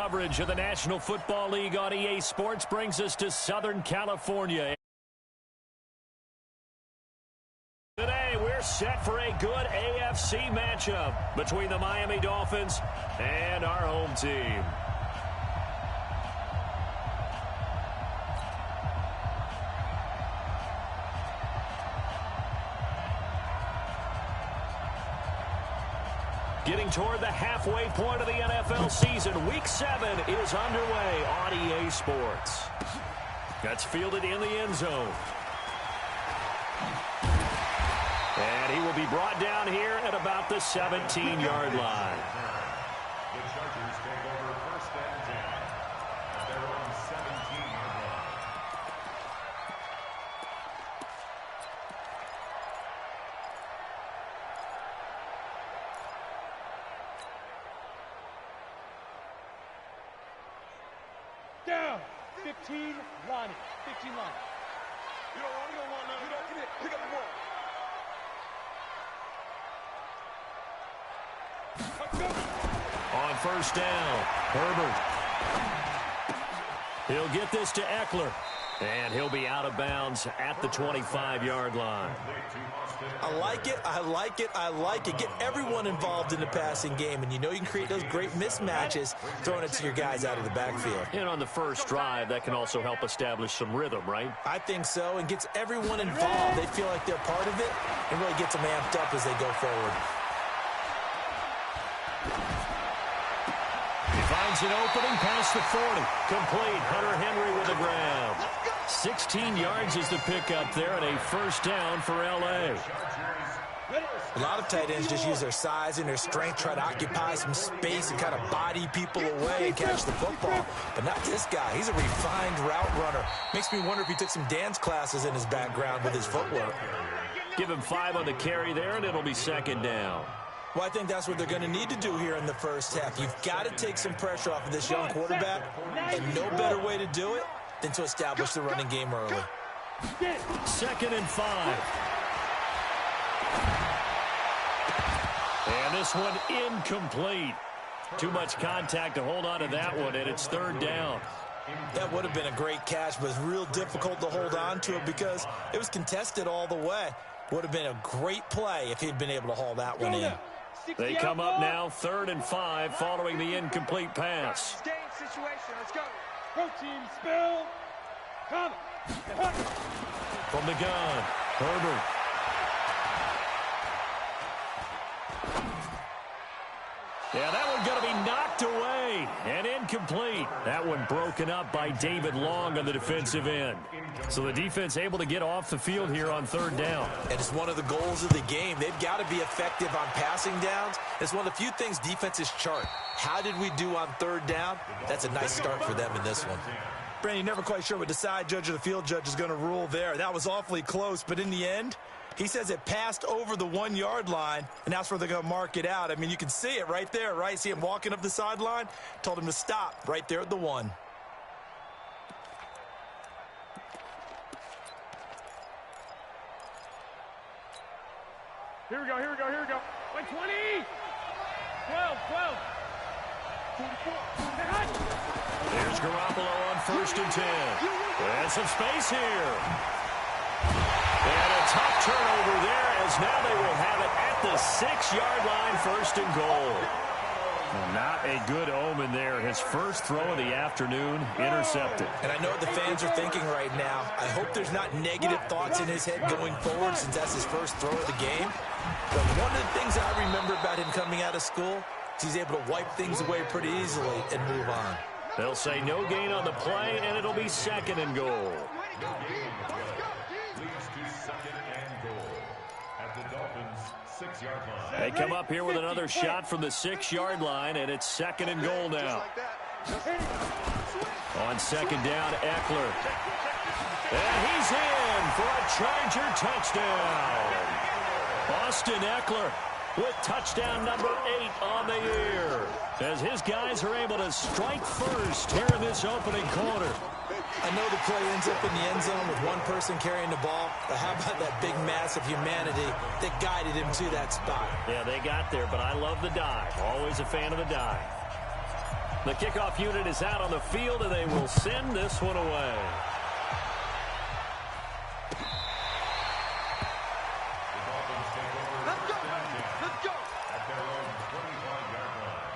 coverage of the National Football League on EA Sports brings us to Southern California. Today, we're set for a good AFC matchup between the Miami Dolphins and our home team. Getting toward the halfway point of the NFL season, Week 7 is underway on EA Sports. That's fielded in the end zone. And he will be brought down here at about the 17-yard line. The Chargers take over first and 10 at their own 17-yard line. Down. 15 line. 15 line. You don't want none. You don't get it. Pick up the ball. On first down, Herbert. He'll get this to Eckler. And he'll be out of bounds at the 25-yard line. I like it, I like it, I like it. Get everyone involved in the passing game, and you know you can create those great mismatches throwing it to your guys out of the backfield. And on the first drive, that can also help establish some rhythm, right? I think so, and gets everyone involved. They feel like they're part of it, and really gets them amped up as they go forward. He finds an opening past the 40. Complete. Hunter Henry with the grab. 16 yards is the pickup there, and a first down for L.A. A lot of tight ends just use their size and their strength, try to occupy some space and kind of body people away and catch the football. But not this guy. He's a refined route runner. Makes me wonder if he took some dance classes in his background with his footwork. Give him 5 on the carry there, and it'll be second down. Well, I think that's what they're going to need to do here in the first half. You've got to take some pressure off of this young quarterback, and no better way to do it than to establish the running game early. 2nd and 5. And this one incomplete. Too much contact to hold on to that one, and it's 3rd down. That would have been a great catch, but it's real difficult to hold on to it because it was contested all the way. Would have been a great play if he'd been able to haul that one in. They come up now 3rd and 5 following the incomplete pass. Stay in situation. Let's go. Go team, spill. Come. From the gun, Herbert. Yeah, that one going to be knocked away and incomplete. That one broken up by David Long on the defensive end. So the defense able to get off the field here on 3rd down. And it's one of the goals of the game. They've got to be effective on passing downs. It's one of the few things defenses chart. How did we do on 3rd down? That's a nice start for them in this one. Brandon, you're never quite sure what the side judge or the field judge is going to rule there. That was awfully close, but in the end, he says it passed over the 1-yard line, and that's where they're going to mark it out. I mean, you can see it right there, right? See him walking up the sideline? Told him to stop right there at the 1. Here we go. 120. 12. 44. There's Garoppolo on 1st and 10. And some space here. And a tough turnover there as now they will have it at the 6-yard line, 1st and goal. Well, not a good omen there. His first throw of the afternoon intercepted. And I know what the fans are thinking right now. I hope there's not negative thoughts in his head going forward since that's his first throw of the game. But one of the things I remember about him coming out of school is he's able to wipe things away pretty easily and move on. They'll say no gain on the play, and it'll be 2nd and goal. They come up here with another shot from the 6-yard line, and it's 2nd and goal now. On 2nd down, Eckler. And he's in for a Charger touchdown. Austin Eckler with touchdown number 8 on the year, as his guys are able to strike first here in this opening quarter. I know the play ends up in the end zone with one person carrying the ball, but how about that big mass of humanity that guided him to that spot? Yeah, they got there, but I love the dive. Always a fan of the dive. The kickoff unit is out on the field, and they will send this one away. Let's go. At their own 25-yard line.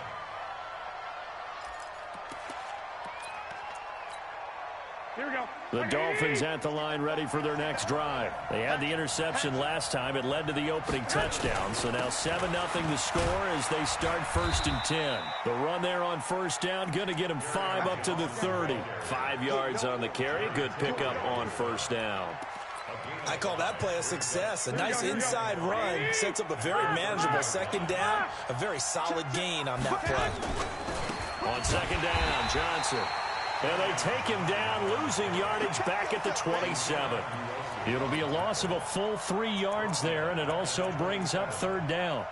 Here we go. The Dolphins at the line ready for their next drive. They had the interception last time. It led to the opening touchdown. So now 7-0 the score as they start 1st and 10. The run there on first down, going to get him 5 up to the 30. 5 yards on the carry. Good pickup on first down. I call that play a success. A nice inside run sets up a very manageable second down. A very solid gain on that play. On second down, Johnson. And they take him down, losing yardage back at the 27. It'll be a loss of a full 3 yards there, and it also brings up third down.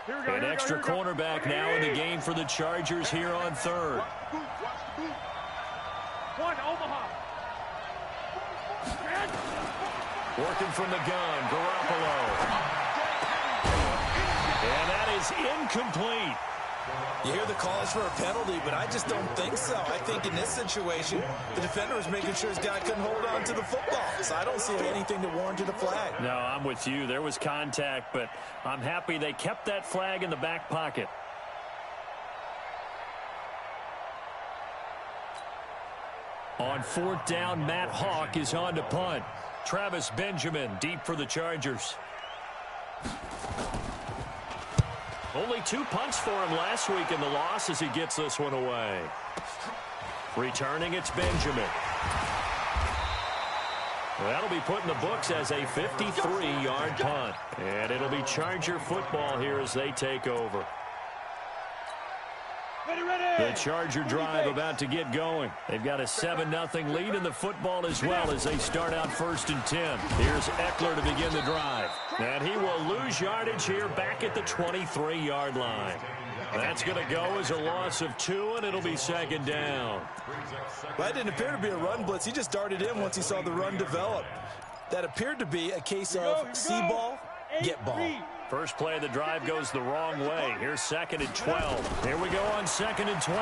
An extra cornerback now in the game for the Chargers here on third. One, Omaha. Working from the gun, Garoppolo. And that is incomplete. You hear the calls for a penalty, but I just don't think so. I think in this situation, the defender was making sure his guy couldn't hold on to the football. So I don't see anything to warrant a flag. No, I'm with you. There was contact, but I'm happy they kept that flag in the back pocket. On fourth down, Matt Hawk is on to punt. Travis Benjamin deep for the Chargers. Only 2 punts for him last week in the loss as he gets this one away. Returning, it's Benjamin. That'll be put in the books as a 53-yard punt. And it'll be Charger football here as they take over. The Charger drive about to get going. They've got a 7-0 lead in the football as well as they start out 1st and 10. Here's Eckler to begin the drive. And he will lose yardage here back at the 23-yard line. That's going to go as a loss of 2, and it'll be second down. That didn't appear to be a run blitz. He just darted in once he saw the run develop. That appeared to be a case of see ball, get ball. First play of the drive goes the wrong way. Here's 2nd and 12. Here we go on 2nd and 12.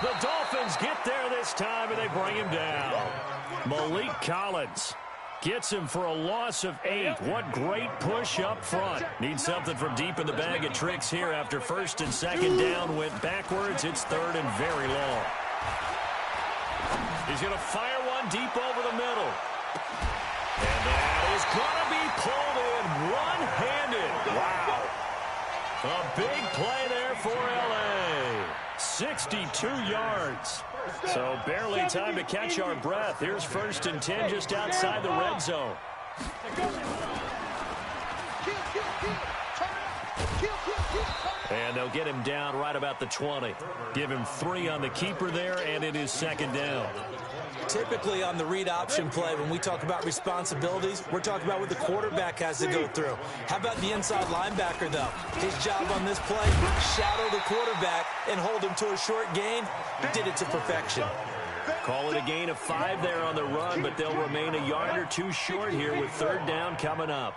The Dolphins get there this time, and they bring him down. Malik Collins gets him for a loss of 8. What great push up front. Needs something from deep in the bag of tricks here after 1st and 2nd down went backwards. It's 3rd and very long. He's going to fire one deep over the middle. And that is going to be pulled in one-handed. Wow. A big play there for L.A. 62 yards. So barely time to catch our breath. Here's 1st and 10 just outside the red zone. And they'll get him down right about the 20. Give him 3 on the keeper there, and it is 2nd down. Typically on the read option play, when we talk about responsibilities, we're talking about what the quarterback has to go through. How about the inside linebacker, though? His job on this play, shadow the quarterback and hold him to a short gain. Did it to perfection. Call it a gain of 5 there on the run, but they'll remain a yard or 2 short here with 3rd down coming up.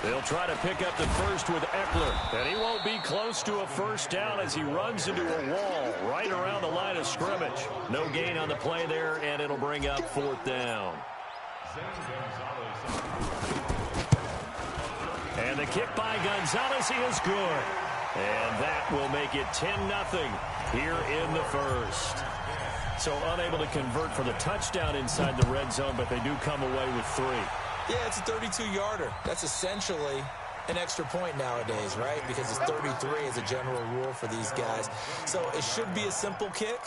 They'll try to pick up the first with Eckler, and he won't be close to a 1st down as he runs into a wall right around the line of scrimmage. No gain on the play there, and it'll bring up 4th down. And the kick by Gonzalez is good. And that will make it 10-0 here in the first. So unable to convert for the touchdown inside the red zone, but they do come away with 3. Yeah, it's a 32-yarder. That's essentially an extra point nowadays, right? Because it's 33 as a general rule for these guys. So it should be a simple kick.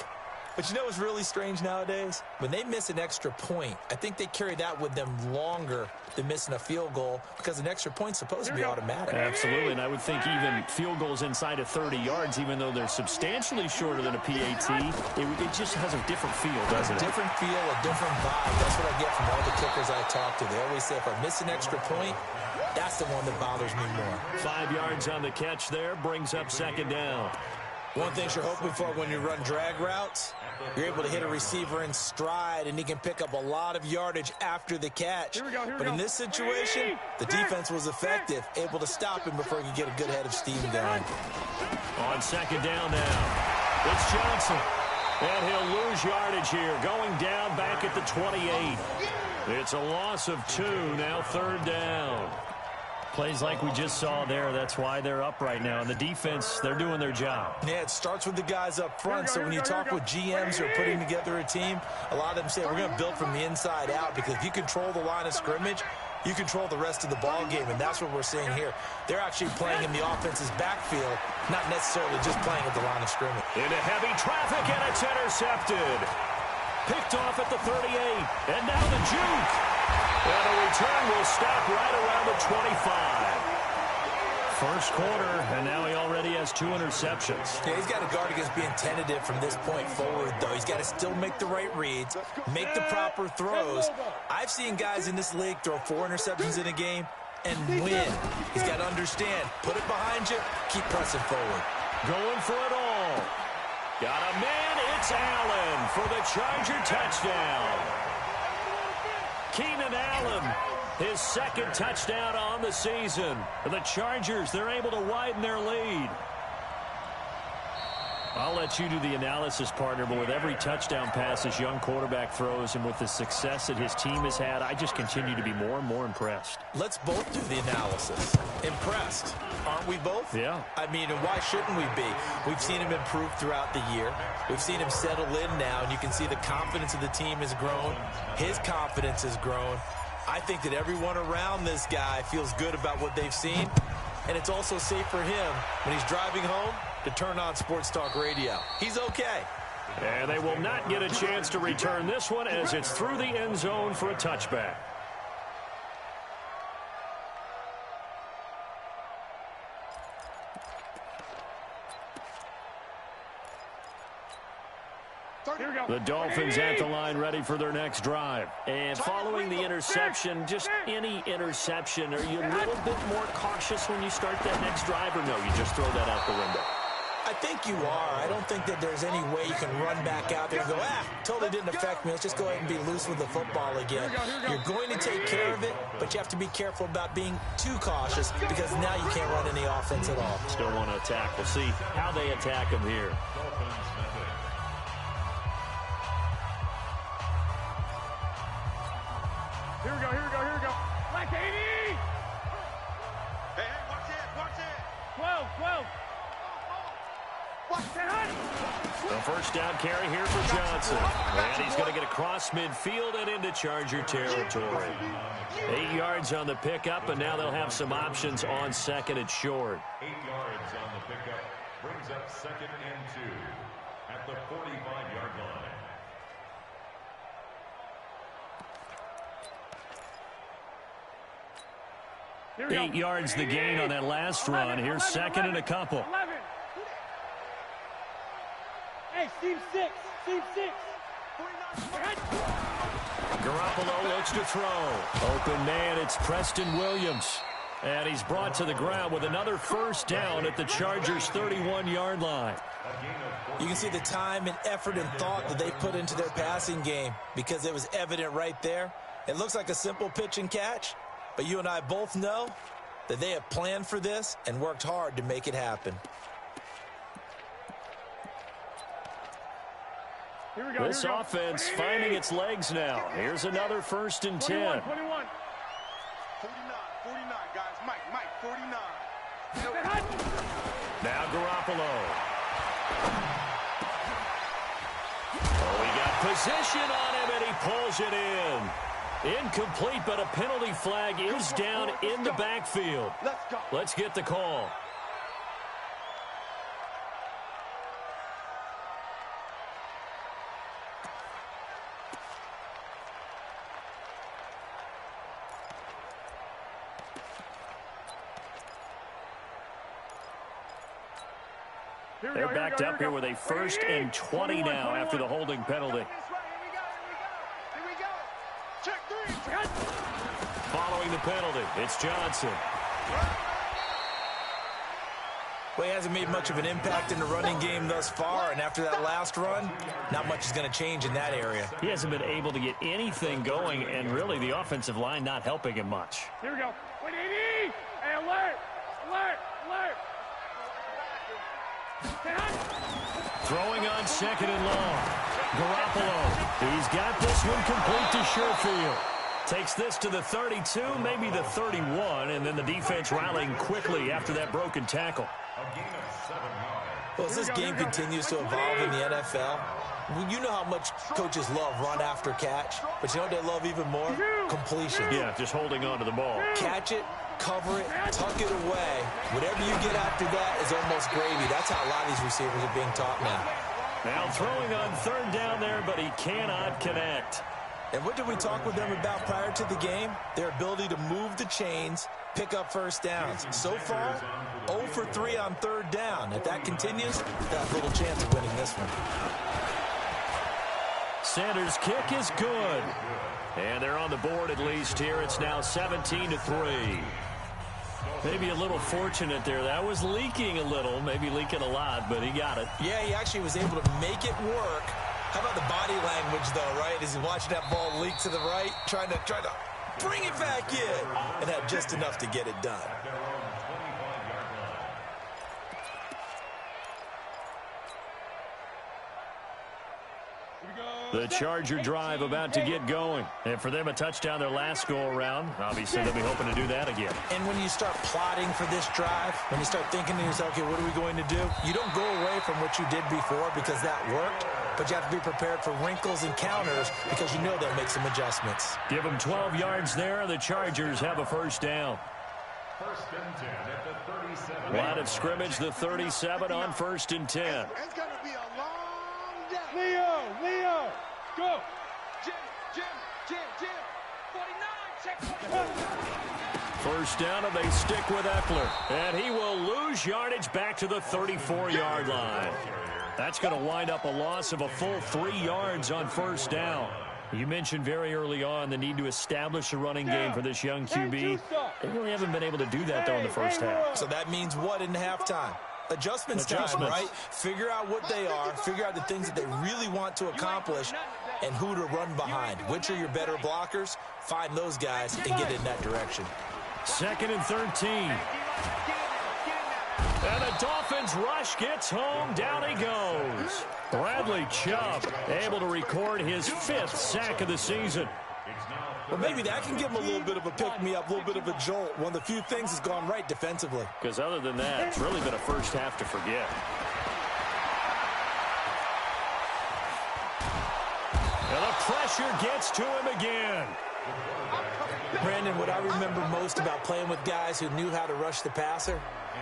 But you know what's really strange nowadays? When they miss an extra point, I think they carry that with them longer than missing a field goal because an extra point's supposed to be automatic. Absolutely, and I would think even field goals inside of 30 yards, even though they're substantially shorter than a PAT, it just has a different feel, doesn't it? A different feel, a different vibe. That's what I get from all the kickers I talk to. They always say if I miss an extra point, that's the one that bothers me more. 5 yards on the catch there, brings up 2nd down. One thing you're hoping for when you run drag routes, you're able to hit a receiver in stride, and he can pick up a lot of yardage after the catch. But in this situation, the defense was effective, able to stop him before he could get a good head of steam going. On second down now, it's Johnson. And he'll lose yardage here, going down back at the 28. It's a loss of 2, now third down. Plays like we just saw there. That's why they're up right now. And the defense, they're doing their job. Yeah, it starts with the guys up front. So when you talk with GMs who are putting together a team, a lot of them say we're going to build from the inside out, because if you control the line of scrimmage, you control the rest of the ball game, and that's what we're seeing here. They're actually playing in the offense's backfield, not necessarily just playing at the line of scrimmage. Into heavy traffic, and it's intercepted. Picked off at the 38, and now the juke. And the return will stop right around the 25. First quarter, and now he already has 2 interceptions. Yeah, he's got to guard against being tentative from this point forward, though. He's got to still make the right reads, make the proper throws. I've seen guys in this league throw 4 interceptions in a game and win. He's got to understand, put it behind you, keep pressing forward. Going for it all. Got a man, it's Allen for the Charger touchdown. Keenan Allen, his second touchdown on the season. The Chargers, they're able to widen their lead. I'll let you do the analysis, partner, but with every touchdown pass this young quarterback throws and with the success that his team has had, I just continue to be more and more impressed. Let's both do the analysis. Impressed. Aren't we both? Yeah. I mean, and why shouldn't we be? We've seen him improve throughout the year. We've seen him settle in now, and you can see the confidence of the team has grown. His confidence has grown. I think that everyone around this guy feels good about what they've seen, and it's also safe for him when he's driving home to turn on Sports Talk Radio. He's okay. And they will not get a chance to return this one as it's through the end zone for a touchback. The Dolphins at the line ready for their next drive. And following the interception, just any interception, are you a little bit more cautious when you start that next drive, or no, you just throw that out the window? I think you are. I don't think that there's any way you can run back out there and go, totally didn't affect me. Let's just go ahead and be loose with the football again. You're going to take care of it, but you have to be careful about being too cautious, because now you can't run any offense at all. Still want to attack. We'll see how they attack him here. Here we go. Like 80! Hey, watch it. 12. Watch that. The first down carry here for Johnson. And he's going to get across midfield and into Charger territory. 8 yards on the pickup, and now they'll have some options on second and short. 8 yards on the pickup brings up 2nd and 2 at the 45-yard line. 8 yards the gain on that last run. Here's 2nd and a couple. 11. Hey, Team 6. Garoppolo looks to throw. Open man, it's Preston Williams. And he's brought to the ground with another first down at the Chargers' 31-yard line. You can see the time and effort and thought that they put into their passing game, because it was evident right there. It looks like a simple pitch and catch, but you and I both know that they have planned for this and worked hard to make it happen. This offense finding its legs now. Here's another 1st and 10. 21. 49, guys. Mike, 49. Now Garoppolo. Oh, he got position on him, and he pulls it in. Incomplete, but a penalty flag is down in the backfield. Let's get the call. They're backed up here with a 1st and 20 now after the holding penalty. Here we go. Check 3. Following the penalty, it's Johnson. Well, he hasn't made much of an impact in the running game thus far, and after that last run, not much is going to change in that area. He hasn't been able to get anything going, and really the offensive line not helping him much. Here we go. 180. Hey, alert. Alert. Alert. Throwing on 2nd and long. Garoppolo. He's got this one complete to Sherfield. Takes this to the 32, maybe the 31, and then the defense rallying quickly after that broken tackle. Well, as this game continues to evolve in the NFL, you know how much coaches love run after catch, but you know what they love even more? Completion. Yeah, just holding on to the ball. Catch it, cover it, tuck it away. Whatever you get after that is almost gravy. That's how a lot of these receivers are being taught now. Now throwing on 3rd down there, but he cannot connect. And what did we talk with them about prior to the game? Their ability to move the chains, pick up first downs. So far, 0 for 3 on 3rd down. If that continues, they'll have little chance of winning this one. Sanders' kick is good. And they're on the board at least here. It's now 17-3. Maybe a little fortunate there. That was leaking a little, maybe leaking a lot, but he got it. Yeah, he actually was able to make it work. How about the body language, though, right? As he's watching that ball leak to the right, trying to bring it back in, and had just enough to get it done. The Charger drive about to get going. And for them, a touchdown their last go-around. Obviously, they'll be hoping to do that again. And when you start plotting for this drive, when you start thinking to yourself, okay, what are we going to do? You don't go away from what you did before because that worked, but you have to be prepared for wrinkles and counters because you know they'll make some adjustments. Give them 12 yards there. The Chargers have a 1st down. 1st and 10 at the 37. Line of scrimmage, the 37 on 1st and 10. It's going to be a long day. Leo, go. Jim. 49, check 49. 1st down, and they stick with Eckler. And he will lose yardage back to the 34-yard line. That's going to wind up a loss of a full 3 yards on 1st down. You mentioned very early on the need to establish a running game for this young QB. They really haven't been able to do that, though, in the 1st half. So that means what in halftime? Adjustments time, right? Figure out what they are, figure out the things that they really want to accomplish, and who to run behind. Which are your better blockers? Find those guys and get in that direction. 2nd and 13. And the Dolphins rush gets home. Down he goes. Bradley Chubb able to record his 5th sack of the season. Well, maybe that can give him a little bit of a pick-me-up, a little bit of a jolt. One of the few things has gone right defensively. Because other than that, it's really been a 1st half to forget. And the pressure gets to him again. Brandon, what I remember most about playing with guys who knew how to rush the passer,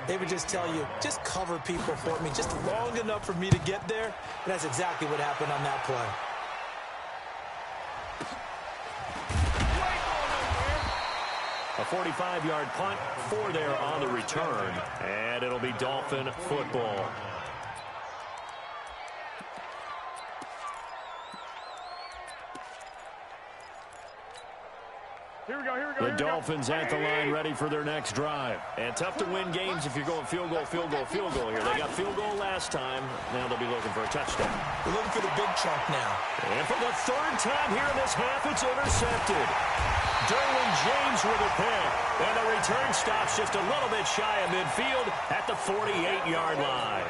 they would just tell you, just cover people for me, just long enough for me to get there. And that's exactly what happened on that play. A 45-yard punt, 4 there on the return, and it'll be Dolphin football. Here we go. The Dolphins at the line, ready for their next drive. And tough to win games if you're going field goal here. They got field goal last time. Now they'll be looking for a touchdown. They're looking for the big chunk now. And for the 3rd time here in this half, it's intercepted. Derwin James with a pick. And the return stops just a little bit shy of midfield at the 48-yard line.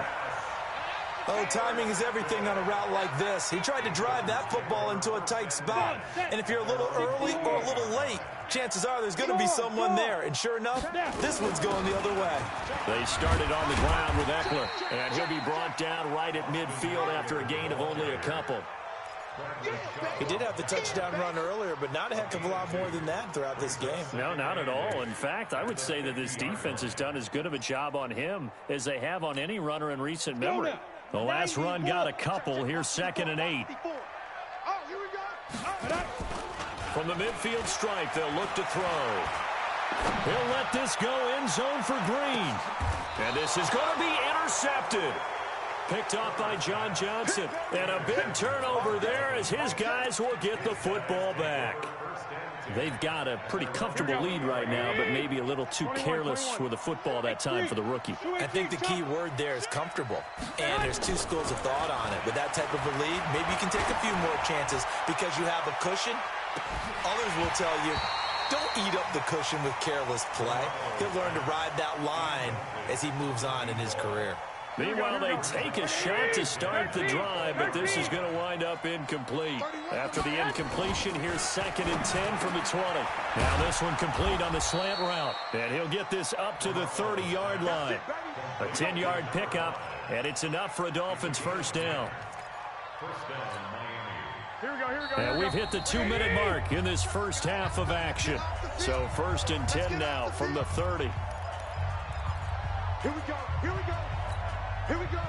Oh, timing is everything on a route like this. He tried to drive that football into a tight spot. And if you're a little early or a little late, chances are there's going to be someone there. And sure enough, this one's going the other way. They started on the ground with Eckler. And he'll be brought down right at midfield after a gain of only a couple. He did have the touchdown run earlier, but not a heck of a lot more than that throughout this game. No, not at all. In fact, I would say that this defense has done as good of a job on him as they have on any runner in recent memory. The last run got a couple. Here's 2nd and 8. From the midfield stripe, they'll look to throw. He'll let this go end zone for Green. And this is going to be intercepted. Picked off by John Johnson. And a big turnover there as his guys will get the football back. They've got a pretty comfortable lead right now, but maybe a little too careless with the football that time for the rookie. I think the key word there is comfortable. And there's two schools of thought on it. With that type of a lead, maybe you can take a few more chances because you have a cushion. Others will tell you, don't eat up the cushion with careless play. He'll learn to ride that line as he moves on in his career. Meanwhile, they take a shot to start the drive, but this is going to wind up incomplete. After the incompletion, here's 2nd and 10 from the 20. Now this one complete on the slant route, and he'll get this up to the 30-yard line. A 10-yard pickup, and it's enough for a Dolphins first down. And we've hit the 2-minute mark in this first half of action. So 1st and 10 now from the 30. Here we go. Here we go. Here we go.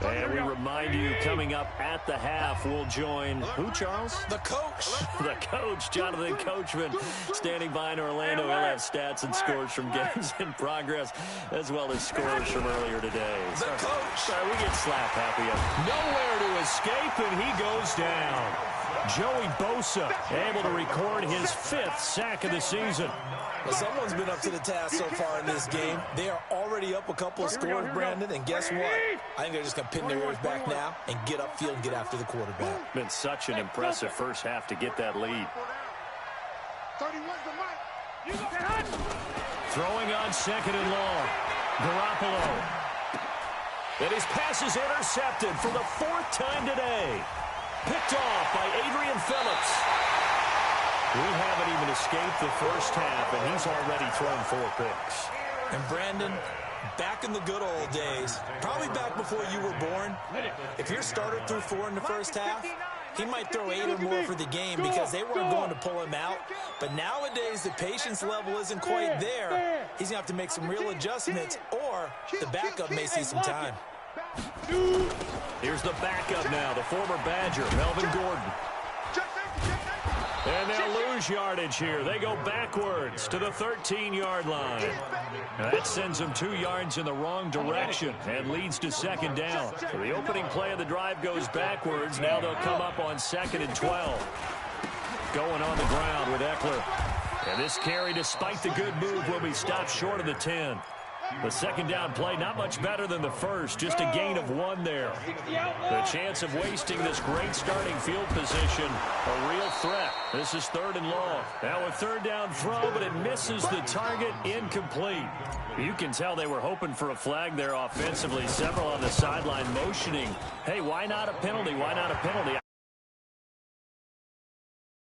And we remind you, coming up at the half, we'll join who, Charles? The coach. The coach, Jonathan Coachman, standing by in Orlando. He'll have stats and scores from games in progress, as well as scores from earlier today. The coach. Sorry, we get slap happy. Nowhere to escape, and he goes down. Joey Bosa able to record his 5th sack of the season. Well, someone's been up to the task so far in this game. They are already up a couple of scores, Brandon, and guess what? I think they're just going to pin their ears back now and get upfield and get after the quarterback. Been such an impressive first half to get that lead. 31's the mic. Throwing on 2nd and long. Garoppolo. And his pass is intercepted for the 4th time today. Picked off by Adrian Phillips. We haven't even escaped the first half, and he's already thrown 4 picks. And Brandon, back in the good old days, probably back before you were born, if your starter threw 4 in the first half, he might throw 8 or more for the game because they weren't going to pull him out. But nowadays, the patience level isn't quite there. He's going to have to make some real adjustments, or the backup may see some time. Here's the backup now, the former Badger, Melvin Gordon. And they'll lose yardage here. They go backwards to the 13-yard line. Now that sends them 2 yards in the wrong direction and leads to 2nd down. So the opening play of the drive goes backwards. Now they'll come up on 2nd and 12. Going on the ground with Eckler. And this carry, despite the good move, will be stopped short of the 10. The 2nd down play, not much better than the first, just a gain of 1 there. The chance of wasting this great starting field position, a real threat. This is 3rd and long. Now a 3rd down throw, but it misses the target, incomplete. You can tell they were hoping for a flag there offensively. Several on the sideline motioning, hey, why not a penalty? Why not a penalty?